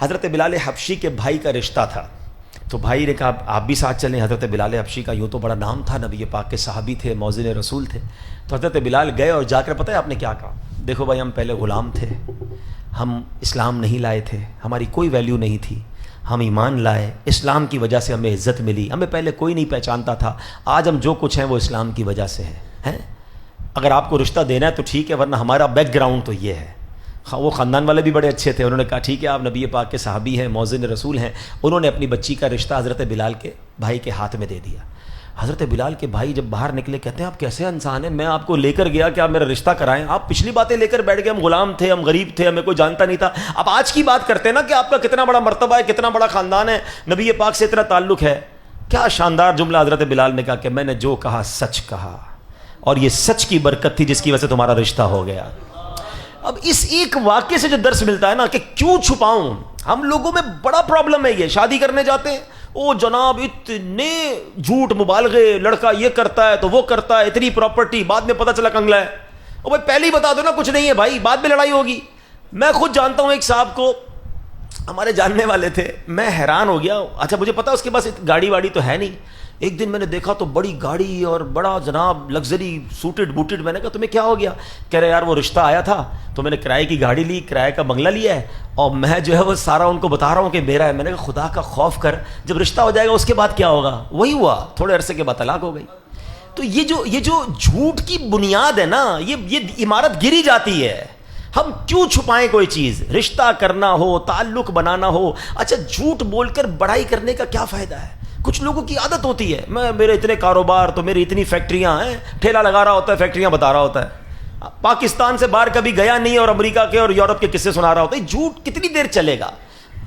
حضرت بلال حبشی کے بھائی کا رشتہ تھا، تو بھائی نے کہا آپ بھی ساتھ چلیں۔ حضرت بلال حبشی کا یوں تو بڑا نام تھا، نبی پاک کے صحابی تھے، مؤذن رسول تھے۔ تو حضرت بلال گئے اور جا کر پتہ ہے آپ نے کیا کہا؟ دیکھو بھائی، ہم پہلے غلام تھے، ہم اسلام نہیں لائے تھے، ہماری کوئی ویلیو نہیں تھی، ہم ایمان لائے، اسلام کی وجہ سے ہمیں عزت ملی، ہمیں پہلے کوئی نہیں پہچانتا تھا، آج ہم جو کچھ ہیں وہ اسلام کی وجہ سے ہیں۔ اگر آپ کو رشتہ دینا ہے تو ٹھیک ہے، ورنہ ہمارا بیک گراؤنڈ تو یہ ہے۔ وہ خاندان والے بھی بڑے اچھے تھے، انہوں نے کہا ٹھیک ہے، آپ نبی پاک کے صحابی ہیں، مؤذن رسول ہیں۔ انہوں نے اپنی بچی کا رشتہ حضرت بلال کے بھائی کے ہاتھ میں دے دیا۔ حضرت بلال کے بھائی جب باہر نکلے کہتے ہیں آپ کیسے انسان ہیں، میں آپ کو لے کر گیا کہ آپ میرا رشتہ کرائیں، آپ پچھلی باتیں لے کر بیٹھ گئے، ہم غلام تھے، ہم غریب تھے، ہمیں کوئی جانتا نہیں تھا، آپ آج کی بات کرتے ہیں نا کہ آپ کا کتنا بڑا مرتبہ ہے، کتنا بڑا خاندان ہے، نبی پاک سے اتنا تعلق ہے۔ کیا شاندار جملہ حضرت بلال نے کہا کہ میں نے جو کہا سچ کہا، اور یہ سچ کی برکت تھی جس کی وجہ سے تمہارا رشتہ ہو گیا۔ اب اس ایک واقعے سے جو درس ملتا ہے نا کہ کیوں چھپاؤں، ہم لوگوں میں بڑا پرابلم ہے یہ۔ شادی کرنے جاتے ہیں، او جناب اتنے جھوٹ مبالغے، لڑکا یہ کرتا ہے تو وہ کرتا ہے، اتنی پراپرٹی، بعد میں پتہ چلا کنگلا ہے۔ او بھائی پہلے ہی بتا دو نا کچھ نہیں ہے بھائی، بعد میں لڑائی ہوگی۔ میں خود جانتا ہوں ایک صاحب کو، ہمارے جاننے والے تھے، میں حیران ہو گیا۔ اچھا مجھے پتا اس کے پاس گاڑی واڑی تو ہے نہیں، ایک دن میں نے دیکھا تو بڑی گاڑی اور بڑا جناب لگژری سوٹڈ بوٹڈ۔ میں نے کہا تمہیں کیا ہو گیا؟ کہہ رہے یار وہ رشتہ آیا تھا تو میں نے کرائے کی گاڑی لی، کرائے کا بنگلہ لیا ہے، اور میں جو ہے وہ سارا ان کو بتا رہا ہوں کہ میرا ہے۔ میں نے کہا خدا کا خوف کر، جب رشتہ ہو جائے گا اس کے بعد کیا ہوگا؟ وہی ہوا، تھوڑے عرصے کے بعد طلاق ہو گئی۔ تو یہ جو جھوٹ کی بنیاد ہے نا، یہ عمارت گری جاتی ہے۔ ہم کیوں چھپائیں کوئی چیز؟ رشتہ کرنا ہو، تعلق بنانا ہو، اچھا جھوٹ بول کر بڑائی کرنے کا کیا فائدہ ہے؟ کچھ لوگوں کی عادت ہوتی ہے، میرے اتنے کاروبار تو میری اتنی فیکٹریاں ہیں، ٹھیلا لگا رہا ہوتا ہے، فیکٹریاں بتا رہا ہوتا ہے، پاکستان سے باہر کبھی گیا نہیں اور امریکہ کے اور یورپ کے قصے سنا رہا ہوتا ہے۔ جھوٹ کتنی دیر چلے گا؟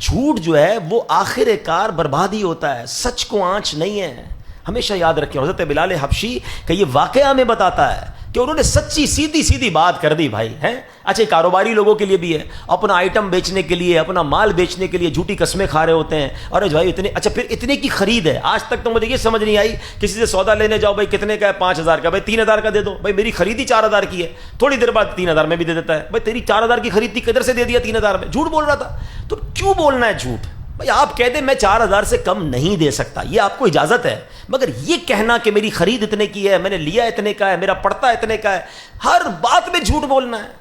جھوٹ جو ہے وہ آخر کار بربادی ہوتا ہے، سچ کو آنچ نہیں ہے۔ ہمیشہ یاد رکھیں، حضرت بلال حبشی کا یہ واقعہ ہمیں بتاتا ہے کہ انہوں نے سچی سیدھی بات کر دی بھائی ہیں۔ اچھا کاروباری لوگوں کے لیے بھی ہے، اپنا آئٹم بیچنے کے لیے، اپنا مال بیچنے کے لیے جھوٹی قسمیں کھا رہے ہوتے ہیں، ارے بھائی اتنے، اچھا پھر اتنے کی خرید ہے۔ آج تک تو مجھے یہ سمجھ نہیں آئی، کسی سے سودا لینے جاؤ، بھائی کتنے کا ہے؟ 5000 کا، بھائی 3000 کا دے دو، بھائی میری خرید ہی 4000 کی ہے، تھوڑی دیر بعد 3000 میں بھی دے دیتا ہے، بھائی تیری 4000 کی خرید تھی، کدھر سے دے دیا 3000 میں؟ جھوٹ بول رہا تھا۔ تو کیوں بولنا ہے جھوٹ؟ بھائی آپ کہہ دیں میں 4000 سے کم نہیں دے سکتا، یہ آپ کو اجازت ہے، مگر یہ کہنا کہ میری خرید اتنے کی ہے، میں نے لیا اتنے کا ہے، میرا پڑتا اتنے کا ہے، ہر بات میں جھوٹ بولنا ہے۔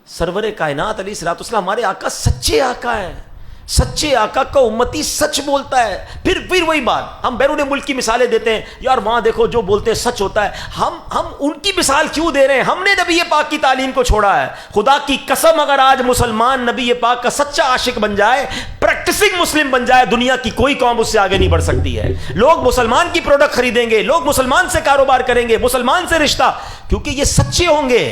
سرور کائنات علیہ الصلوۃ والسلام ہمارے آقا سچے آقا ہیں، سچے آقا کا امتی سچ بولتا ہے۔ پھر وہی بات، ہم بیرون ملک کی مثالیں دیتے ہیں، یار وہاں دیکھو جو بولتے ہیں سچ ہوتا ہے۔ ہم ان کی مثال کیوں دے رہے ہیں؟ ہم نے نبی پاک کی تعلیم کو چھوڑا ہے۔ خدا کی قسم اگر آج مسلمان نبی پاک کا سچا عاشق بن جائے، پریکٹسنگ مسلم بن جائے، دنیا کی کوئی قوم اس سے آگے نہیں بڑھ سکتی ہے۔ لوگ مسلمان کی پروڈکٹ خریدیں گے، لوگ مسلمان سے کاروبار کریں گے، مسلمان سے رشتہ، کیونکہ یہ سچے ہوں گے۔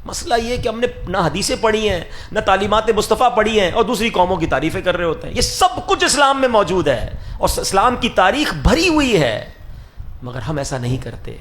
مسئلہ یہ کہ ہم نے نہ حدیثیں پڑھی ہیں، نہ تعلیمات مصطفیٰ پڑھی ہیں، اور دوسری قوموں کی تعریفیں کر رہے ہوتے ہیں۔ یہ سب کچھ اسلام میں موجود ہے، اور اسلام کی تاریخ بھری ہوئی ہے، مگر ہم ایسا نہیں کرتے۔